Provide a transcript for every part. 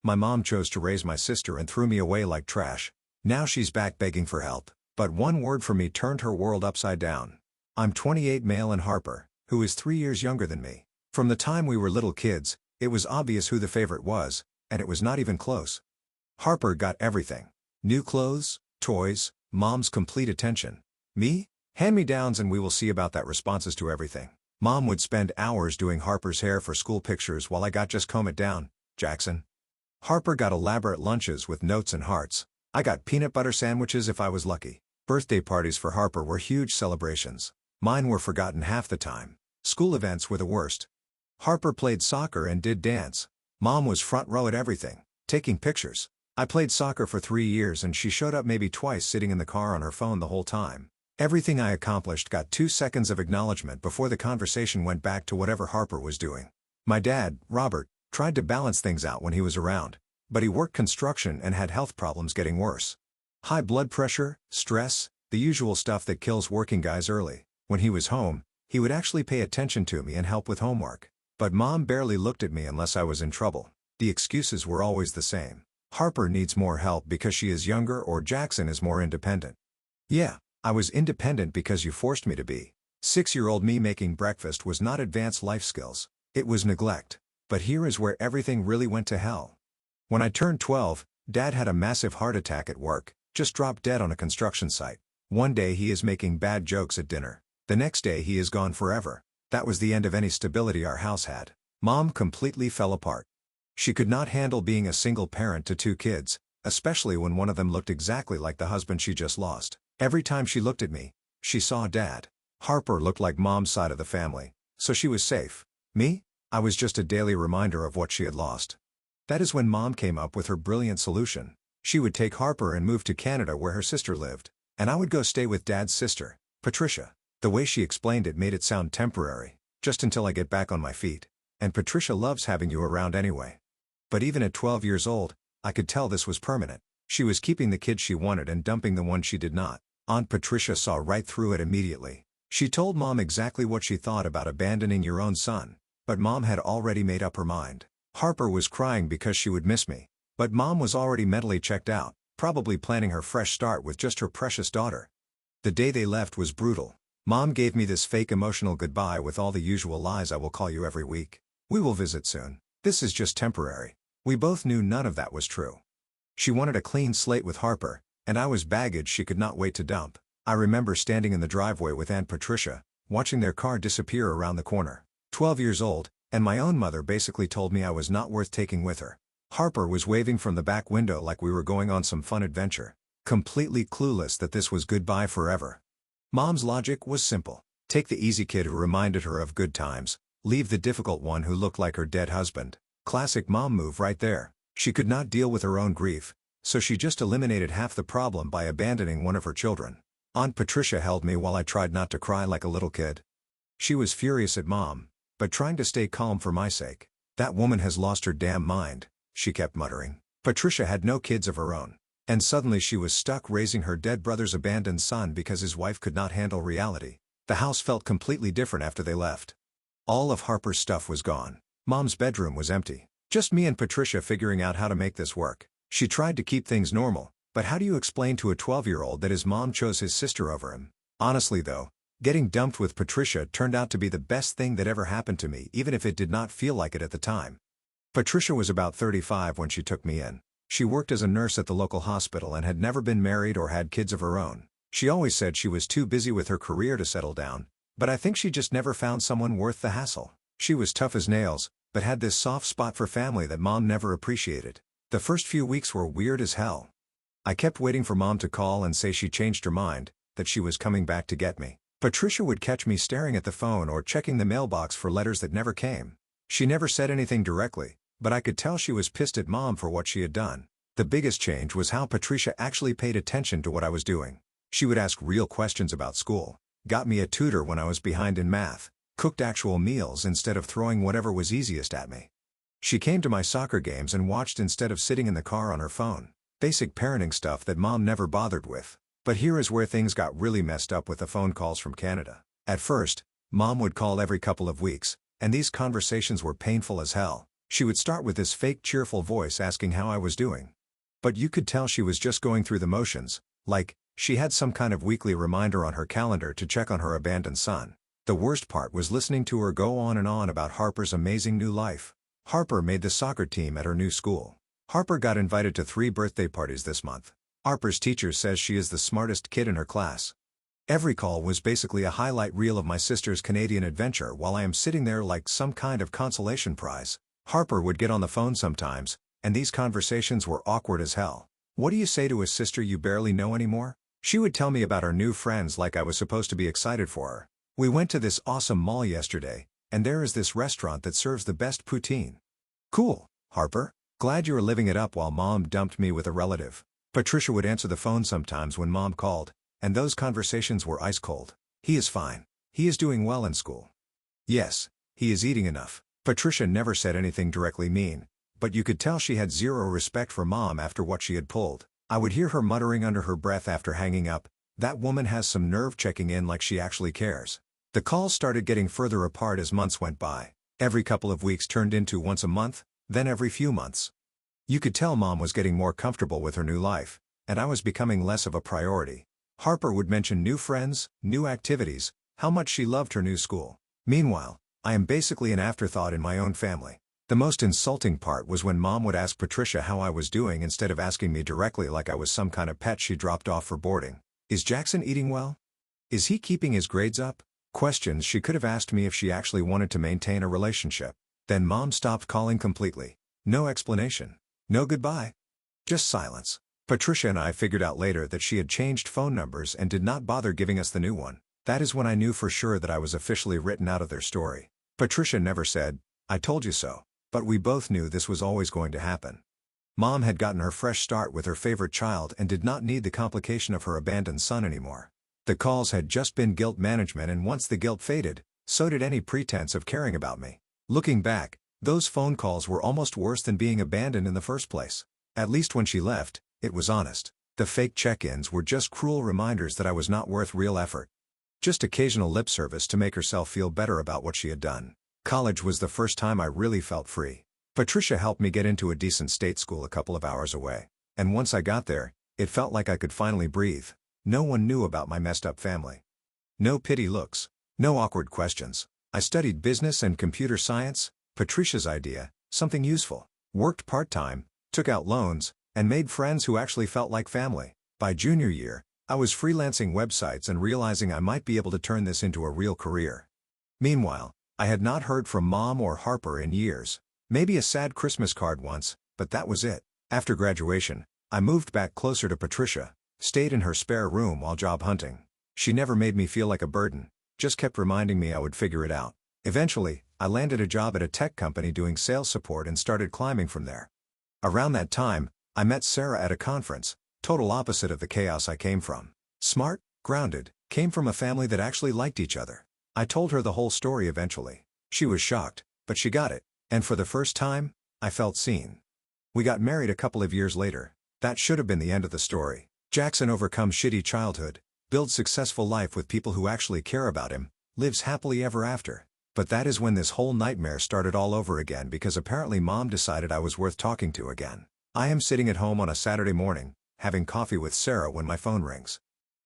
My mom chose to raise my sister and threw me away like trash. Now she's back begging for help. But one word from me turned her world upside down. I'm 28 male and Harper, who is 3 years younger than me. From the time we were little kids, it was obvious who the favorite was, and it was not even close. Harper got everything. New clothes, toys, mom's complete attention. Me? Hand-me-downs and we will see about that responses to everything. Mom would spend hours doing Harper's hair for school pictures while I got just comb it down, Jackson. Harper got elaborate lunches with notes and hearts. I got peanut butter sandwiches if I was lucky. Birthday parties for Harper were huge celebrations. Mine were forgotten half the time. School events were the worst. Harper played soccer and did dance. Mom was front row at everything, taking pictures. I played soccer for 3 years and she showed up maybe twice sitting in the car on her phone the whole time. Everything I accomplished got 2 seconds of acknowledgement before the conversation went back to whatever Harper was doing. My dad, Robert, tried to balance things out when he was around, but he worked construction and had health problems getting worse. High blood pressure, stress, the usual stuff that kills working guys early. When he was home, he would actually pay attention to me and help with homework. But Mom barely looked at me unless I was in trouble. The excuses were always the same. Harper needs more help because she is younger or Jackson is more independent. Yeah, I was independent because you forced me to be. 6-year-old me making breakfast was not advanced life skills. It was neglect. But here is where everything really went to hell. When I turned 12, Dad had a massive heart attack at work, just dropped dead on a construction site. One day he is making bad jokes at dinner. The next day he is gone forever. That was the end of any stability our house had. Mom completely fell apart. She could not handle being a single parent to 2 kids, especially when one of them looked exactly like the husband she just lost. Every time she looked at me, she saw Dad. Harper looked like Mom's side of the family, so she was safe. Me? I was just a daily reminder of what she had lost. That is when Mom came up with her brilliant solution. She would take Harper and move to Canada where her sister lived, and I would go stay with Dad's sister, Patricia. The way she explained it made it sound temporary, just until I get back on my feet. And Patricia loves having you around anyway. But even at 12 years old, I could tell this was permanent. She was keeping the kids she wanted and dumping the ones she did not. Aunt Patricia saw right through it immediately. She told Mom exactly what she thought about abandoning your own son. But Mom had already made up her mind. Harper was crying because she would miss me. But Mom was already mentally checked out, probably planning her fresh start with just her precious daughter. The day they left was brutal. Mom gave me this fake emotional goodbye with all the usual lies: I will call you every week. We will visit soon. This is just temporary. We both knew none of that was true. She wanted a clean slate with Harper, and I was baggage she could not wait to dump. I remember standing in the driveway with Aunt Patricia, watching their car disappear around the corner. 12 years old, and my own mother basically told me I was not worth taking with her. Harper was waving from the back window like we were going on some fun adventure, completely clueless that this was goodbye forever. Mom's logic was simple. Take the easy kid who reminded her of good times, leave the difficult one who looked like her dead husband. Classic mom move right there. She could not deal with her own grief, so she just eliminated half the problem by abandoning one of her children. Aunt Patricia held me while I tried not to cry like a little kid. She was furious at Mom, but trying to stay calm for my sake. That woman has lost her damn mind, she kept muttering. Patricia had no kids of her own, and suddenly she was stuck raising her dead brother's abandoned son because his wife could not handle reality. The house felt completely different after they left. All of Harper's stuff was gone. Mom's bedroom was empty. Just me and Patricia figuring out how to make this work. She tried to keep things normal, but how do you explain to a 12-year-old that his mom chose his sister over him? Honestly though, getting dumped with Patricia turned out to be the best thing that ever happened to me, even if it did not feel like it at the time. Patricia was about 35 when she took me in. She worked as a nurse at the local hospital and had never been married or had kids of her own. She always said she was too busy with her career to settle down, but I think she just never found someone worth the hassle. She was tough as nails, but had this soft spot for family that Mom never appreciated. The first few weeks were weird as hell. I kept waiting for Mom to call and say she changed her mind, that she was coming back to get me. Patricia would catch me staring at the phone or checking the mailbox for letters that never came. She never said anything directly, but I could tell she was pissed at Mom for what she had done. The biggest change was how Patricia actually paid attention to what I was doing. She would ask real questions about school, got me a tutor when I was behind in math, cooked actual meals instead of throwing whatever was easiest at me. She came to my soccer games and watched instead of sitting in the car on her phone. Basic parenting stuff that Mom never bothered with. But here is where things got really messed up with the phone calls from Canada. At first, Mom would call every couple of weeks, and these conversations were painful as hell. She would start with this fake cheerful voice asking how I was doing. But you could tell she was just going through the motions, like, she had some kind of weekly reminder on her calendar to check on her abandoned son. The worst part was listening to her go on and on about Harper's amazing new life. Harper made the soccer team at her new school. Harper got invited to 3 birthday parties this month. Harper's teacher says she is the smartest kid in her class. Every call was basically a highlight reel of my sister's Canadian adventure while I am sitting there like some kind of consolation prize. Harper would get on the phone sometimes, and these conversations were awkward as hell. What do you say to a sister you barely know anymore? She would tell me about her new friends like I was supposed to be excited for her. We went to this awesome mall yesterday, and there is this restaurant that serves the best poutine. Cool, Harper. Glad you are living it up while Mom dumped me with a relative. Patricia would answer the phone sometimes when Mom called, and those conversations were ice cold. He is fine. He is doing well in school. Yes, he is eating enough. Patricia never said anything directly mean, but you could tell she had zero respect for Mom after what she had pulled. I would hear her muttering under her breath after hanging up, "That woman has some nerve checking in like she actually cares." The calls started getting further apart as months went by. Every couple of weeks turned into once a month, then every few months. You could tell Mom was getting more comfortable with her new life, and I was becoming less of a priority. Harper would mention new friends, new activities, how much she loved her new school. Meanwhile, I am basically an afterthought in my own family. The most insulting part was when Mom would ask Patricia how I was doing instead of asking me directly like I was some kind of pet she dropped off for boarding. Is Jackson eating well? Is he keeping his grades up? Questions she could have asked me if she actually wanted to maintain a relationship. Then Mom stopped calling completely. No explanation. No goodbye. Just silence. Patricia and I figured out later that she had changed phone numbers and did not bother giving us the new one. That is when I knew for sure that I was officially written out of their story. Patricia never said, "I told you so," but we both knew this was always going to happen. Mom had gotten her fresh start with her favorite child and did not need the complication of her abandoned son anymore. The calls had just been guilt management, and once the guilt faded, so did any pretense of caring about me. Looking back, those phone calls were almost worse than being abandoned in the first place. At least when she left, it was honest. The fake check-ins were just cruel reminders that I was not worth real effort. Just occasional lip service to make herself feel better about what she had done. College was the first time I really felt free. Patricia helped me get into a decent state school a couple of hours away. And once I got there, it felt like I could finally breathe. No one knew about my messed up family. No pity looks. No awkward questions. I studied business and computer science, Patricia's idea, something useful. Worked part-time, took out loans, and made friends who actually felt like family. By junior year, I was freelancing websites and realizing I might be able to turn this into a real career. Meanwhile, I had not heard from Mom or Harper in years. Maybe a sad Christmas card once, but that was it. After graduation, I moved back closer to Patricia, stayed in her spare room while job hunting. She never made me feel like a burden, just kept reminding me I would figure it out. Eventually, I landed a job at a tech company doing sales support and started climbing from there. Around that time, I met Sarah at a conference, total opposite of the chaos I came from. Smart, grounded, came from a family that actually liked each other. I told her the whole story eventually. She was shocked, but she got it, and for the first time, I felt seen. We got married a couple of years later. That should have been the end of the story. Jackson overcomes shitty childhood, builds successful life with people who actually care about him, lives happily ever after. But that is when this whole nightmare started all over again, because apparently Mom decided I was worth talking to again. I am sitting at home on a Saturday morning, having coffee with Sarah when my phone rings.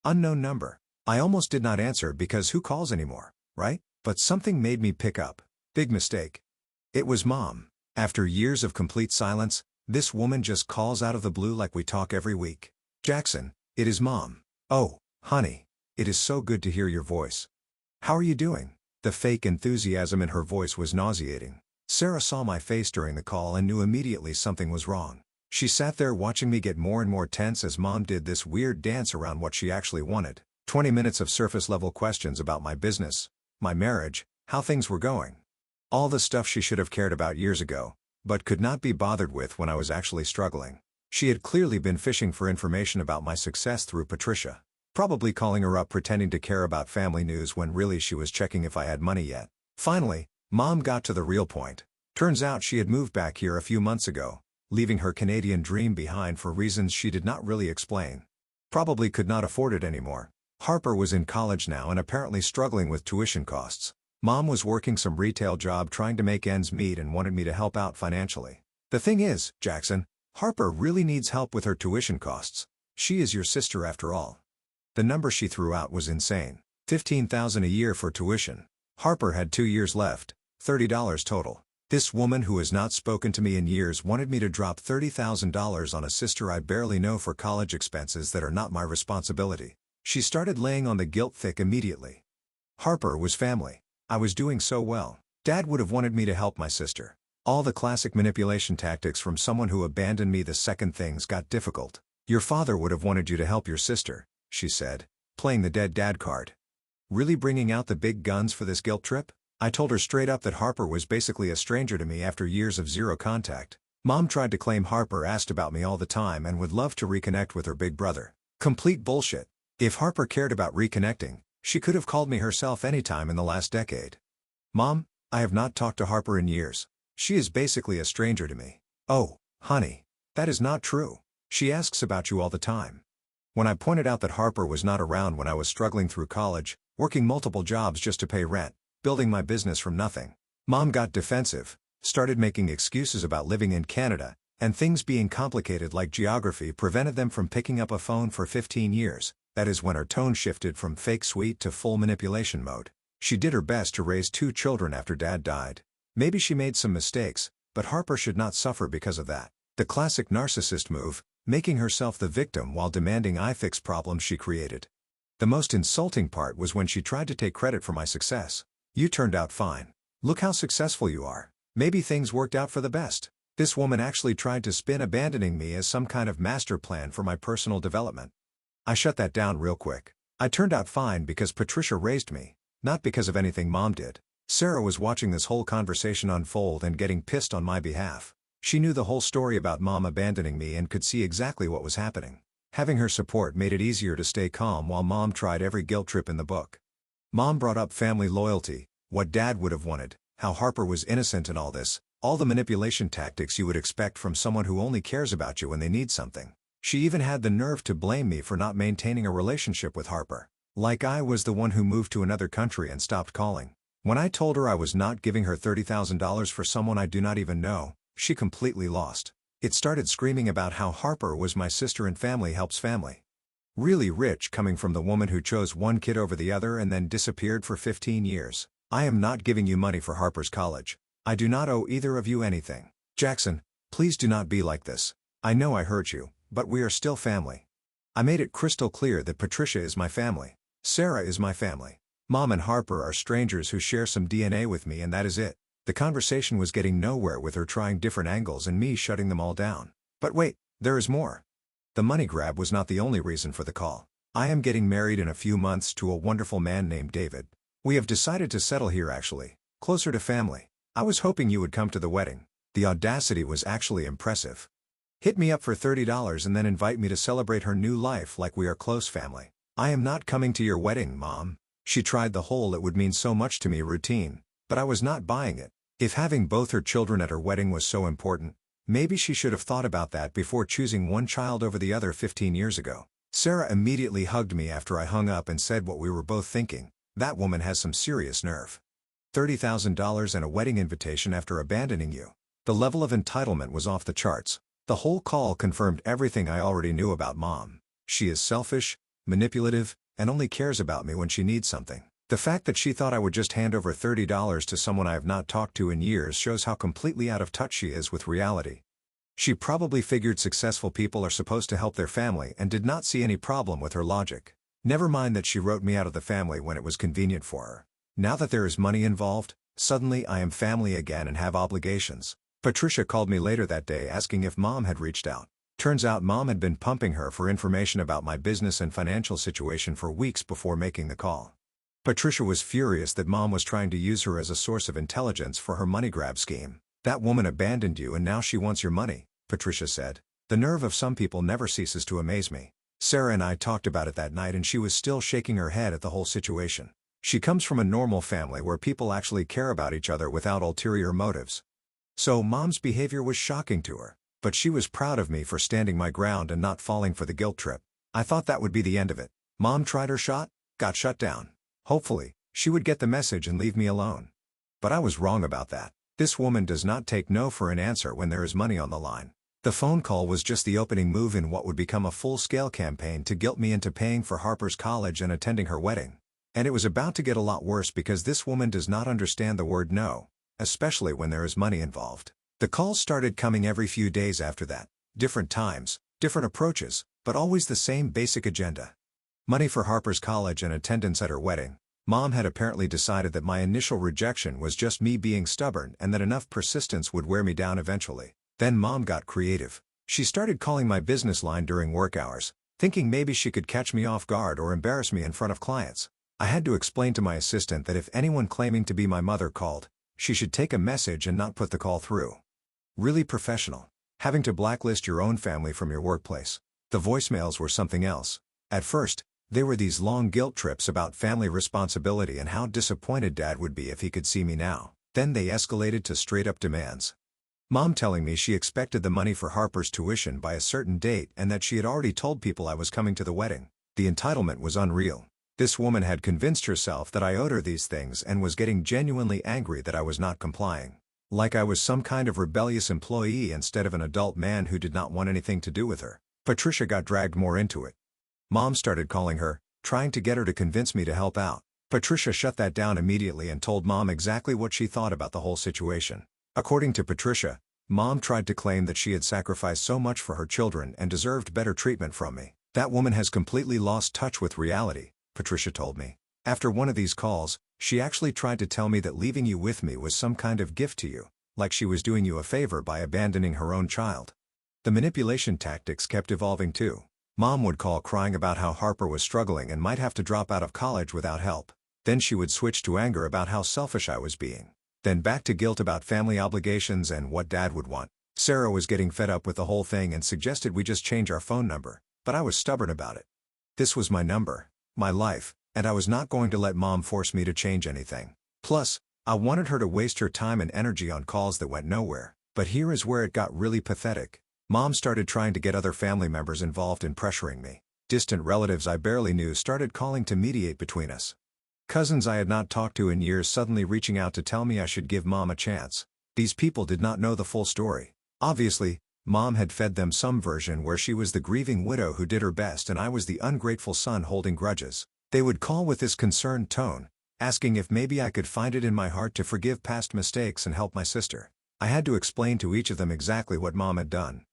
Unknown number. I almost did not answer because who calls anymore, right? But something made me pick up. Big mistake. It was Mom. After years of complete silence, this woman just calls out of the blue like we talk every week. "Jackson, it is Mom. Oh, honey. It is so good to hear your voice. How are you doing?" The fake enthusiasm in her voice was nauseating. Sarah saw my face during the call and knew immediately something was wrong. She sat there watching me get more and more tense as Mom did this weird dance around what she actually wanted. 20 minutes of surface-level questions about my business, my marriage, how things were going. All the stuff she should have cared about years ago, but could not be bothered with when I was actually struggling. She had clearly been fishing for information about my success through Patricia. Probably calling her up pretending to care about family news when really she was checking if I had money yet. Finally, Mom got to the real point. Turns out she had moved back here a few months ago, leaving her Canadian dream behind for reasons she did not really explain. Probably could not afford it anymore. Harper was in college now and apparently struggling with tuition costs. Mom was working some retail job trying to make ends meet and wanted me to help out financially. The thing is, Jackson, Harper really needs help with her tuition costs. She is your sister after all. The number she threw out was insane. $15,000 a year for tuition. Harper had 2 years left, $30 total. This woman who has not spoken to me in years wanted me to drop $30,000 on a sister I barely know for college expenses that are not my responsibility. She started laying on the guilt thick immediately. Harper was family. I was doing so well. Dad would have wanted me to help my sister. All the classic manipulation tactics from someone who abandoned me the second things got difficult. Your father would have wanted you to help your sister, she said, playing the dead dad card. Really bringing out the big guns for this guilt trip? I told her straight up that Harper was basically a stranger to me after years of zero contact. Mom tried to claim Harper asked about me all the time and would love to reconnect with her big brother. Complete bullshit. If Harper cared about reconnecting, she could have called me herself anytime in the last decade. Mom, I have not talked to Harper in years. She is basically a stranger to me. Oh, honey. That is not true. She asks about you all the time. When I pointed out that Harper was not around when I was struggling through college, working multiple jobs just to pay rent, building my business from nothing, Mom got defensive, started making excuses about living in Canada, and things being complicated like geography prevented them from picking up a phone for 15 years. That is when her tone shifted from fake sweet to full manipulation mode. She did her best to raise 2 children after Dad died. Maybe she made some mistakes, but Harper should not suffer because of that. The classic narcissist move, making herself the victim while demanding I fix problems she created. The most insulting part was when she tried to take credit for my success. You turned out fine. Look how successful you are. Maybe things worked out for the best. This woman actually tried to spin abandoning me as some kind of master plan for my personal development. I shut that down real quick. I turned out fine because Patricia raised me, not because of anything Mom did. Sarah was watching this whole conversation unfold and getting pissed on my behalf. She knew the whole story about Mom abandoning me and could see exactly what was happening. Having her support made it easier to stay calm while Mom tried every guilt trip in the book. Mom brought up family loyalty, what Dad would have wanted, how Harper was innocent in all this, all the manipulation tactics you would expect from someone who only cares about you when they need something. She even had the nerve to blame me for not maintaining a relationship with Harper. Like I was the one who moved to another country and stopped calling. When I told her I was not giving her $30,000 for someone I do not even know, she completely lost. It started screaming about how Harper was my sister and family helps family. Really rich coming from the woman who chose one kid over the other and then disappeared for 15 years. I am not giving you money for Harper's college. I do not owe either of you anything. Jackson, please do not be like this. I know I hurt you, but we are still family. I made it crystal clear that Patricia is my family. Sarah is my family. Mom and Harper are strangers who share some DNA with me and that is it. The conversation was getting nowhere with her trying different angles and me shutting them all down. But wait, there is more. The money grab was not the only reason for the call. I am getting married in a few months to a wonderful man named David. We have decided to settle here actually, closer to family. I was hoping you would come to the wedding. The audacity was actually impressive. Hit me up for $30 and then invite me to celebrate her new life like we are close family. I am not coming to your wedding, Mom. She tried the whole it would mean so much to me routine, but I was not buying it. If having both her children at her wedding was so important, maybe she should have thought about that before choosing one child over the other 15 years ago. Sarah immediately hugged me after I hung up and said what we were both thinking. That woman has some serious nerve. $30,000 and a wedding invitation after abandoning you. The level of entitlement was off the charts. The whole call confirmed everything I already knew about Mom. She is selfish, manipulative, and only cares about me when she needs something. The fact that she thought I would just hand over $30 to someone I have not talked to in years shows how completely out of touch she is with reality. She probably figured successful people are supposed to help their family and did not see any problem with her logic. Never mind that she wrote me out of the family when it was convenient for her. Now that there is money involved, suddenly I am family again and have obligations. Patricia called me later that day asking if Mom had reached out. Turns out Mom had been pumping her for information about my business and financial situation for weeks before making the call. Patricia was furious that Mom was trying to use her as a source of intelligence for her money grab scheme. That woman abandoned you and now she wants your money, Patricia said. The nerve of some people never ceases to amaze me. Sarah and I talked about it that night and she was still shaking her head at the whole situation. She comes from a normal family where people actually care about each other without ulterior motives. So Mom's behavior was shocking to her, but she was proud of me for standing my ground and not falling for the guilt trip. I thought that would be the end of it. Mom tried her shot, got shut down. Hopefully, She would get the message and leave me alone. But I was wrong about that. This woman does not take no for an answer when there is money on the line. The phone call was just the opening move in what would become a full-scale campaign to guilt me into paying for Harper's college and attending her wedding. And it was about to get a lot worse because this woman does not understand the word no, especially when there is money involved. The calls started coming every few days after that. Different times, different approaches, but always the same basic agenda. Money for Harper's college and attendance at her wedding. Mom had apparently decided that my initial rejection was just me being stubborn and that enough persistence would wear me down eventually. Then Mom got creative. She started calling my business line during work hours, thinking maybe she could catch me off guard or embarrass me in front of clients. I had to explain to my assistant that if anyone claiming to be my mother called, she should take a message and not put the call through. Really professional. Having to blacklist your own family from your workplace. The voicemails were something else. At first, they were these long guilt trips about family responsibility and how disappointed Dad would be if he could see me now. Then they escalated to straight-up demands. Mom telling me she expected the money for Harper's tuition by a certain date and that she had already told people I was coming to the wedding. The entitlement was unreal. This woman had convinced herself that I owed her these things and was getting genuinely angry that I was not complying. Like I was some kind of rebellious employee instead of an adult man who did not want anything to do with her. Patricia got dragged more into it. Mom started calling her, trying to get her to convince me to help out. Patricia shut that down immediately and told Mom exactly what she thought about the whole situation. According to Patricia, Mom tried to claim that she had sacrificed so much for her children and deserved better treatment from me. That woman has completely lost touch with reality, Patricia told me. After one of these calls, she actually tried to tell me that leaving you with me was some kind of gift to you, like she was doing you a favor by abandoning her own child. The manipulation tactics kept evolving too. Mom would call crying about how Harper was struggling and might have to drop out of college without help. Then she would switch to anger about how selfish I was being. Then back to guilt about family obligations and what Dad would want. Sarah was getting fed up with the whole thing and suggested we just change our phone number, but I was stubborn about it. This was my number, my life, and I was not going to let Mom force me to change anything. Plus, I wanted her to waste her time and energy on calls that went nowhere. But here is where it got really pathetic. Mom started trying to get other family members involved in pressuring me. Distant relatives I barely knew started calling to mediate between us. Cousins I had not talked to in years suddenly reaching out to tell me I should give Mom a chance. These people did not know the full story. Obviously, Mom had fed them some version where she was the grieving widow who did her best and I was the ungrateful son holding grudges. They would call with this concerned tone, asking if maybe I could find it in my heart to forgive past mistakes and help my sister. I had to explain to each of them exactly what Mom had done.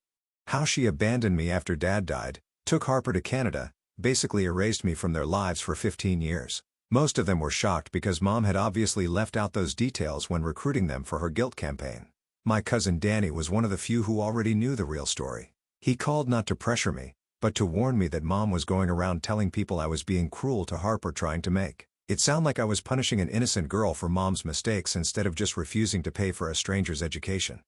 How she abandoned me after Dad died, took Harper to Canada, basically erased me from their lives for 15 years. Most of them were shocked because Mom had obviously left out those details when recruiting them for her guilt campaign. My cousin Danny was one of the few who already knew the real story. He called not to pressure me, but to warn me that Mom was going around telling people I was being cruel to Harper trying to make it sound like I was punishing an innocent girl for Mom's mistakes instead of just refusing to pay for a stranger's education.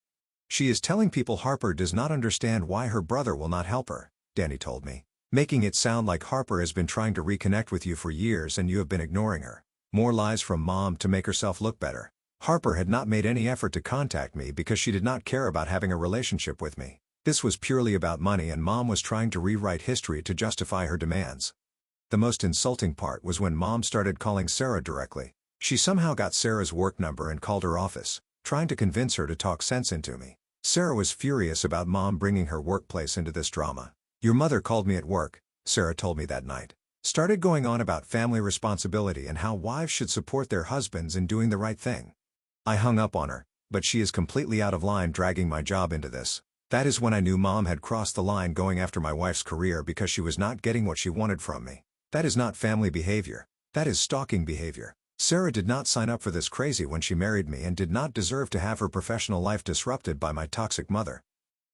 She is telling people Harper does not understand why her brother will not help her, Danny told me, making it sound like Harper has been trying to reconnect with you for years and you have been ignoring her. More lies from Mom to make herself look better. Harper had not made any effort to contact me because she did not care about having a relationship with me. This was purely about money and Mom was trying to rewrite history to justify her demands. The most insulting part was when Mom started calling Sarah directly. She somehow got Sarah's work number and called her office, trying to convince her to talk sense into me. Sarah was furious about Mom bringing her workplace into this drama. Your mother called me at work, Sarah told me that night. Started going on about family responsibility and how wives should support their husbands in doing the right thing. I hung up on her, but she is completely out of line dragging my job into this. That is when I knew Mom had crossed the line going after my wife's career because she was not getting what she wanted from me. That is not family behavior. That is stalking behavior. Sarah did not sign up for this crazy when she married me and did not deserve to have her professional life disrupted by my toxic mother.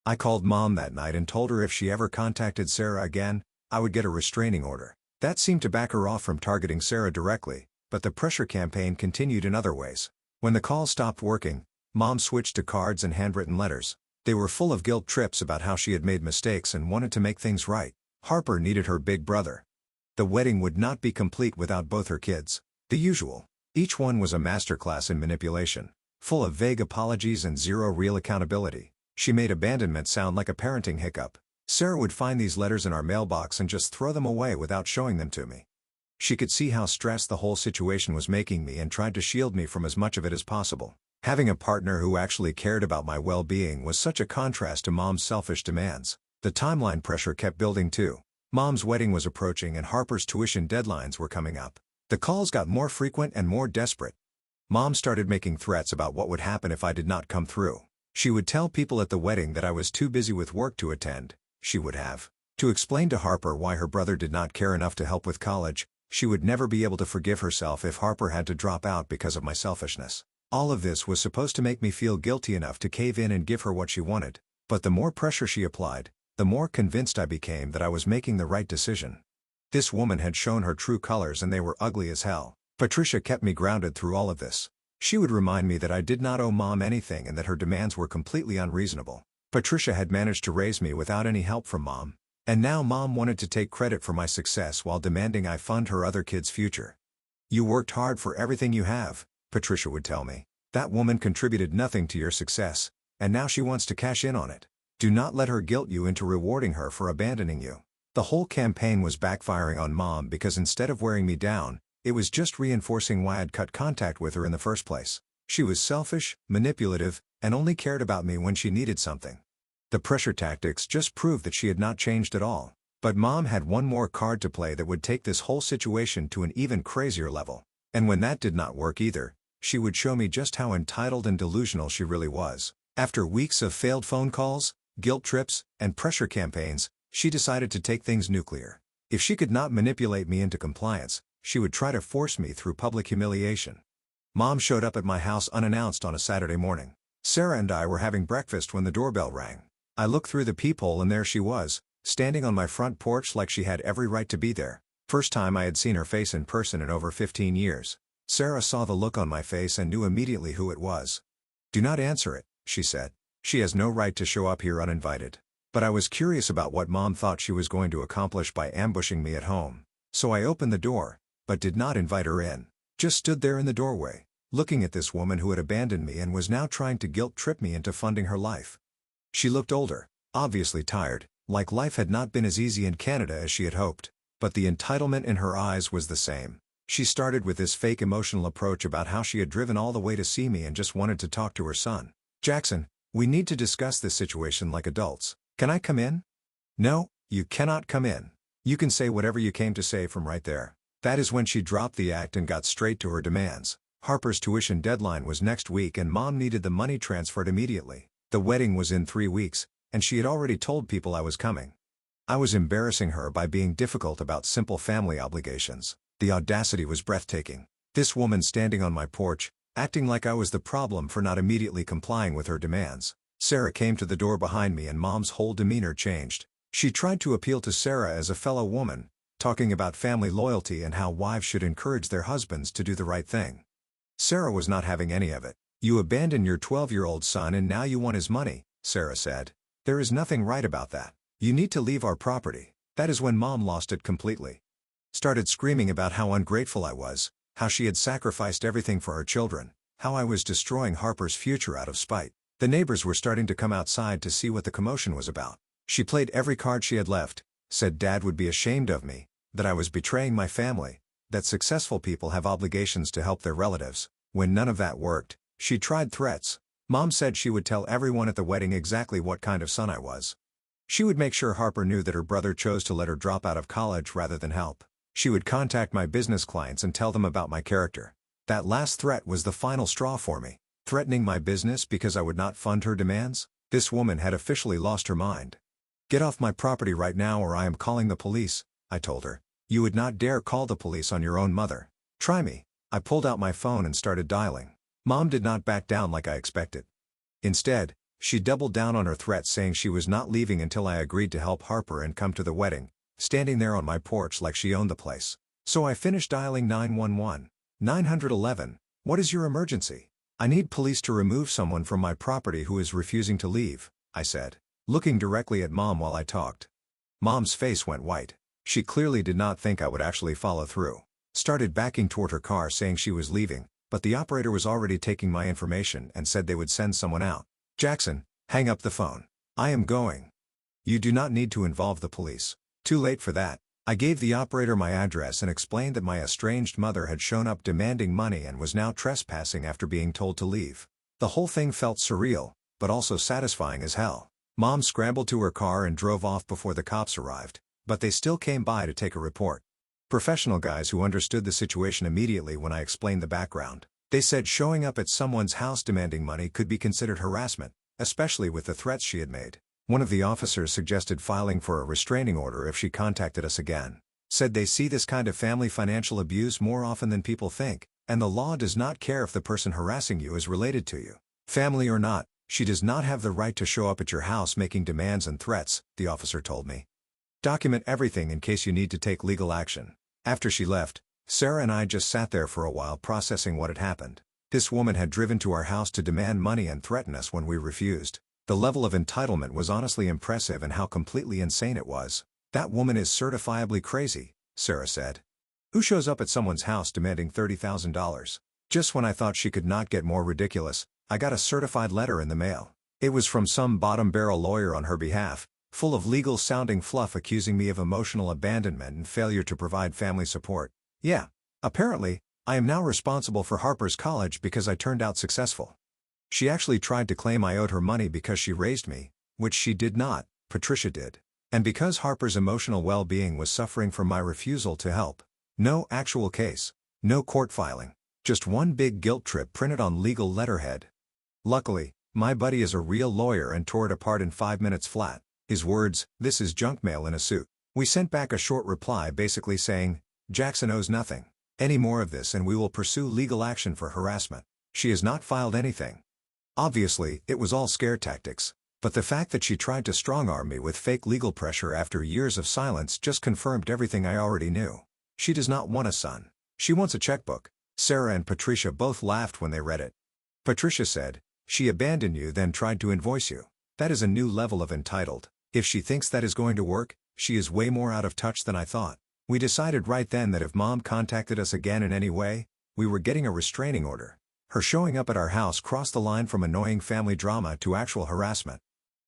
I called Mom that night and told her if she ever contacted Sarah again, I would get a restraining order. That seemed to back her off from targeting Sarah directly, but the pressure campaign continued in other ways. When the call stopped working, Mom switched to cards and handwritten letters. They were full of guilt trips about how she had made mistakes and wanted to make things right. Harper needed her big brother. The wedding would not be complete without both her kids. The usual. Each one was a masterclass in manipulation, full of vague apologies and zero real accountability. She made abandonment sound like a parenting hiccup. Sarah would find these letters in our mailbox and just throw them away without showing them to me. She could see how stressed the whole situation was making me and tried to shield me from as much of it as possible. Having a partner who actually cared about my well-being was such a contrast to Mom's selfish demands. The timeline pressure kept building too. Mom's wedding was approaching and Harper's tuition deadlines were coming up. The calls got more frequent and more desperate. Mom started making threats about what would happen if I did not come through. She would tell people at the wedding that I was too busy with work to attend. She would have to explain to Harper why her brother did not care enough to help with college. She would never be able to forgive herself if Harper had to drop out because of my selfishness. All of this was supposed to make me feel guilty enough to cave in and give her what she wanted. But the more pressure she applied, the more convinced I became that I was making the right decision. This woman had shown her true colors and they were ugly as hell. Patricia kept me grounded through all of this. She would remind me that I did not owe Mom anything and that her demands were completely unreasonable. Patricia had managed to raise me without any help from Mom. And now Mom wanted to take credit for my success while demanding I fund her other kids' future. "You worked hard for everything you have," Patricia would tell me. "That woman contributed nothing to your success, and now she wants to cash in on it. Do not let her guilt you into rewarding her for abandoning you." The whole campaign was backfiring on Mom because instead of wearing me down, it was just reinforcing why I'd cut contact with her in the first place. She was selfish, manipulative, and only cared about me when she needed something. The pressure tactics just proved that she had not changed at all. But Mom had one more card to play that would take this whole situation to an even crazier level. And when that did not work either, she would show me just how entitled and delusional she really was. After weeks of failed phone calls, guilt trips, and pressure campaigns, she decided to take things nuclear. If she could not manipulate me into compliance, she would try to force me through public humiliation. Mom showed up at my house unannounced on a Saturday morning. Sarah and I were having breakfast when the doorbell rang. I looked through the peephole and there she was, standing on my front porch like she had every right to be there. First time I had seen her face in person in over 15 years. Sarah saw the look on my face and knew immediately who it was. "Do not answer it," she said. "She has no right to show up here uninvited." But I was curious about what Mom thought she was going to accomplish by ambushing me at home. So I opened the door, but did not invite her in. Just stood there in the doorway, looking at this woman who had abandoned me and was now trying to guilt-trip me into funding her life. She looked older, obviously tired, like life had not been as easy in Canada as she had hoped. But the entitlement in her eyes was the same. She started with this fake emotional approach about how she had driven all the way to see me and just wanted to talk to her son. "Jackson, we need to discuss this situation like adults. Can I come in?" "No, you cannot come in. You can say whatever you came to say from right there." That is when she dropped the act and got straight to her demands. Harper's tuition deadline was next week and Mom needed the money transferred immediately. The wedding was in 3 weeks, and she had already told people I was coming. I was embarrassing her by being difficult about simple family obligations. The audacity was breathtaking. This woman standing on my porch, acting like I was the problem for not immediately complying with her demands. Sarah came to the door behind me and Mom's whole demeanor changed. She tried to appeal to Sarah as a fellow woman, talking about family loyalty and how wives should encourage their husbands to do the right thing. Sarah was not having any of it. "You abandoned your 12-year-old son and now you want his money," Sarah said. "There is nothing right about that. You need to leave our property." That is when Mom lost it completely. Started screaming about how ungrateful I was, how she had sacrificed everything for her children, how I was destroying Harper's future out of spite. The neighbors were starting to come outside to see what the commotion was about. She played every card she had left, said Dad would be ashamed of me, that I was betraying my family, that successful people have obligations to help their relatives. When none of that worked, she tried threats. Mom said she would tell everyone at the wedding exactly what kind of son I was. She would make sure Harper knew that her brother chose to let her drop out of college rather than help. She would contact my business clients and tell them about my character. That last threat was the final straw for me. Threatening my business because I would not fund her demands? This woman had officially lost her mind. "Get off my property right now or I am calling the police," I told her. "You would not dare call the police on your own mother. Try me." I pulled out my phone and started dialing. Mom did not back down like I expected. Instead, she doubled down on her threats, saying she was not leaving until I agreed to help Harper and come to the wedding, standing there on my porch like she owned the place. So I finished dialing 911. 911, "What is your emergency?" "I need police to remove someone from my property who is refusing to leave," I said, looking directly at Mom while I talked. Mom's face went white. She clearly did not think I would actually follow through. Started backing toward her car saying she was leaving, but the operator was already taking my information and said they would send someone out. "Jackson, hang up the phone. I am going. You do not need to involve the police." Too late for that. I gave the operator my address and explained that my estranged mother had shown up demanding money and was now trespassing after being told to leave. The whole thing felt surreal, but also satisfying as hell. Mom scrambled to her car and drove off before the cops arrived, but they still came by to take a report. Professional guys who understood the situation immediately when I explained the background. They said showing up at someone's house demanding money could be considered harassment, especially with the threats she had made. One of the officers suggested filing for a restraining order if she contacted us again. Said they see this kind of family financial abuse more often than people think, and the law does not care if the person harassing you is related to you. Family or not, she does not have the right to show up at your house making demands and threats, the officer told me. Document everything in case you need to take legal action. After she left, Sarah and I just sat there for a while processing what had happened. This woman had driven to our house to demand money and threaten us when we refused. The level of entitlement was honestly impressive and how completely insane it was. That woman is certifiably crazy, Sarah said. Who shows up at someone's house demanding $30,000? Just when I thought she could not get more ridiculous, I got a certified letter in the mail. It was from some bottom-barrel lawyer on her behalf, full of legal-sounding fluff accusing me of emotional abandonment and failure to provide family support. Yeah, apparently, I am now responsible for Harper's college because I turned out successful. She actually tried to claim I owed her money because she raised me, which she did not, Patricia did. And because Harper's emotional well-being was suffering from my refusal to help. No actual case. No court filing. Just one big guilt trip printed on legal letterhead. Luckily, my buddy is a real lawyer and tore it apart in 5 minutes flat. His words, "This is junk mail in a suit." We sent back a short reply basically saying, Jackson owes nothing. Any more of this and we will pursue legal action for harassment. She has not filed anything. Obviously, it was all scare tactics, but the fact that she tried to strong-arm me with fake legal pressure after years of silence just confirmed everything I already knew. She does not want a son. She wants a checkbook. Sarah and Patricia both laughed when they read it. Patricia said, "She abandoned you then tried to invoice you. That is a new level of entitled. If she thinks that is going to work, she is way more out of touch than I thought." We decided right then that if Mom contacted us again in any way, we were getting a restraining order. Her showing up at our house crossed the line from annoying family drama to actual harassment.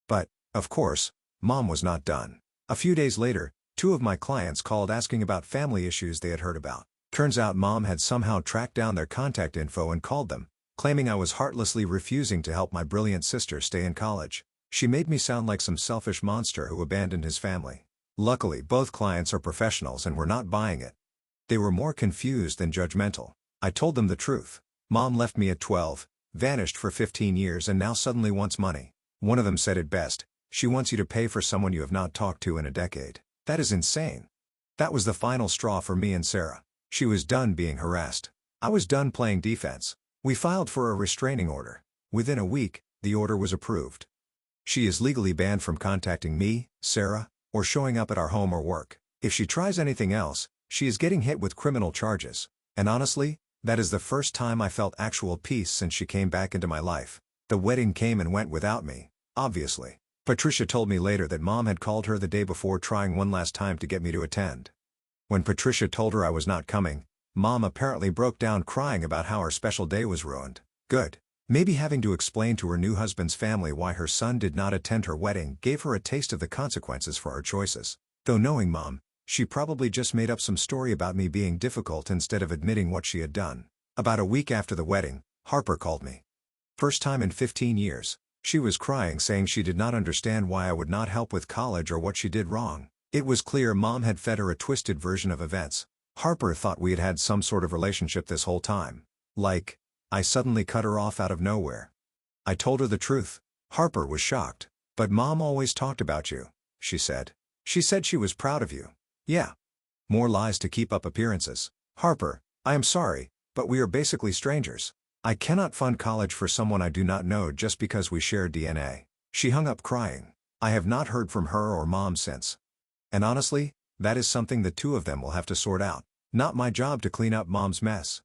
But, of course, Mom was not done. A few days later, 2 of my clients called asking about family issues they had heard about. Turns out Mom had somehow tracked down their contact info and called them, claiming I was heartlessly refusing to help my brilliant sister stay in college. She made me sound like some selfish monster who abandoned his family. Luckily, both clients are professionals and were not buying it. They were more confused than judgmental. I told them the truth. Mom left me at 12, vanished for 15 years and now suddenly wants money. One of them said it best, "She wants you to pay for someone you have not talked to in a decade." That is insane. That was the final straw for me and Sarah. She was done being harassed. I was done playing defense. We filed for a restraining order. Within a week, the order was approved. She is legally banned from contacting me, Sarah, or showing up at our home or work. If she tries anything else, she is getting hit with criminal charges. And honestly, that is the first time I felt actual peace since she came back into my life. The wedding came and went without me, obviously. Patricia told me later that Mom had called her the day before trying one last time to get me to attend. When Patricia told her I was not coming, Mom apparently broke down crying about how her special day was ruined. Good. Maybe having to explain to her new husband's family why her son did not attend her wedding gave her a taste of the consequences for her choices. Though knowing Mom, she probably just made up some story about me being difficult instead of admitting what she had done. About a week after the wedding, Harper called me. First time in 15 years. She was crying saying she did not understand why I would not help with college or what she did wrong. It was clear Mom had fed her a twisted version of events. Harper thought we had had some sort of relationship this whole time. Like, I suddenly cut her off out of nowhere. I told her the truth. Harper was shocked. "But Mom always talked about you," she said. "She said she was proud of you." Yeah. More lies to keep up appearances. "Harper, I am sorry, but we are basically strangers. I cannot fund college for someone I do not know just because we share DNA." She hung up crying. I have not heard from her or Mom since. And honestly, that is something the 2 of them will have to sort out. Not my job to clean up Mom's mess.